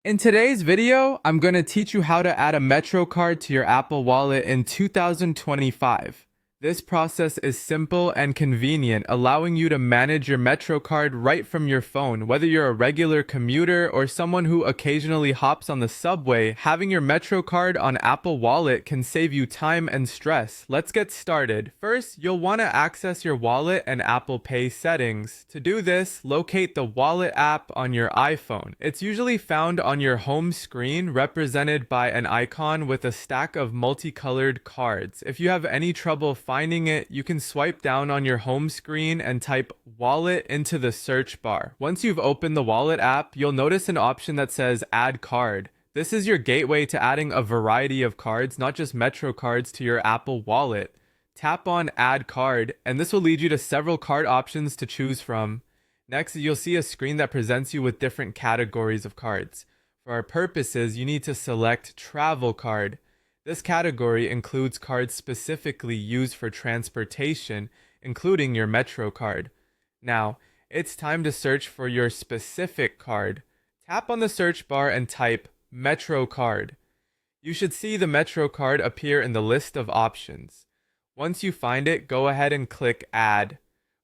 In today's video, I'm going to teach you how to add a MetroCard to your Apple Wallet in 2025. This process is simple and convenient, allowing you to manage your MetroCard right from your phone. Whether you're a regular commuter or someone who occasionally hops on the subway, having your MetroCard on Apple Wallet can save you time and stress. Let's get started. First, you'll want to access your wallet and Apple Pay settings. To do this, locate the Wallet app on your iPhone. It's usually found on your home screen, represented by an icon with a stack of multicolored cards. If you have any trouble finding it, you can swipe down on your home screen and type wallet into the search bar. Once you've opened the wallet app, you'll notice an option that says add card. This is your gateway to adding a variety of cards, not just Metro cards, to your Apple Wallet. Tap on add card, and this will lead you to several card options to choose from. Next, you'll see a screen that presents you with different categories of cards. For our purposes, you need to select travel card. This category includes cards specifically used for transportation, including your Metro card. Now, it's time to search for your specific card. Tap on the search bar and type Metro card. You should see the Metro card appear in the list of options. Once you find it, go ahead and click Add.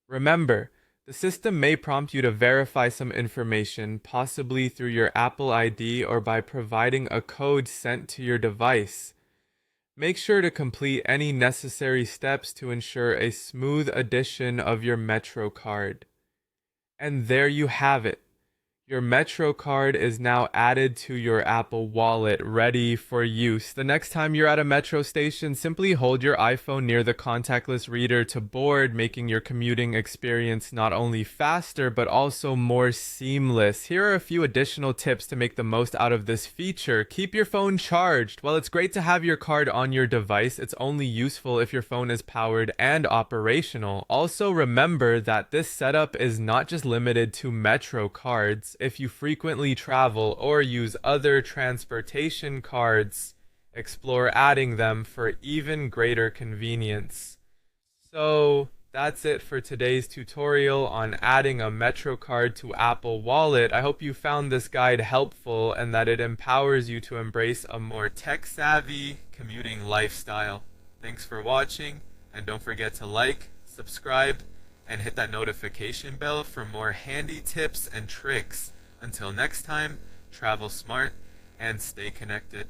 Remember, the system may prompt you to verify some information, possibly through your Apple ID or by providing a code sent to your device. Make sure to complete any necessary steps to ensure a smooth addition of your Metro card. And there you have it. Your Metro card is now added to your Apple Wallet, ready for use. The next time you're at a Metro station, simply hold your iPhone near the contactless reader to board, making your commuting experience not only faster, but also more seamless. Here are a few additional tips to make the most out of this feature. Keep your phone charged. While it's great to have your card on your device, it's only useful if your phone is powered and operational. Also, remember that this setup is not just limited to Metro cards. If you frequently travel or use other transportation cards, explore adding them for even greater convenience. So that's it for today's tutorial on adding a Metro card to Apple Wallet. I hope you found this guide helpful and that it empowers you to embrace a more tech-savvy commuting lifestyle. Thanks for watching, and don't forget to like, subscribe, and hit that notification bell for more handy tips and tricks. Until next time, travel smart and stay connected.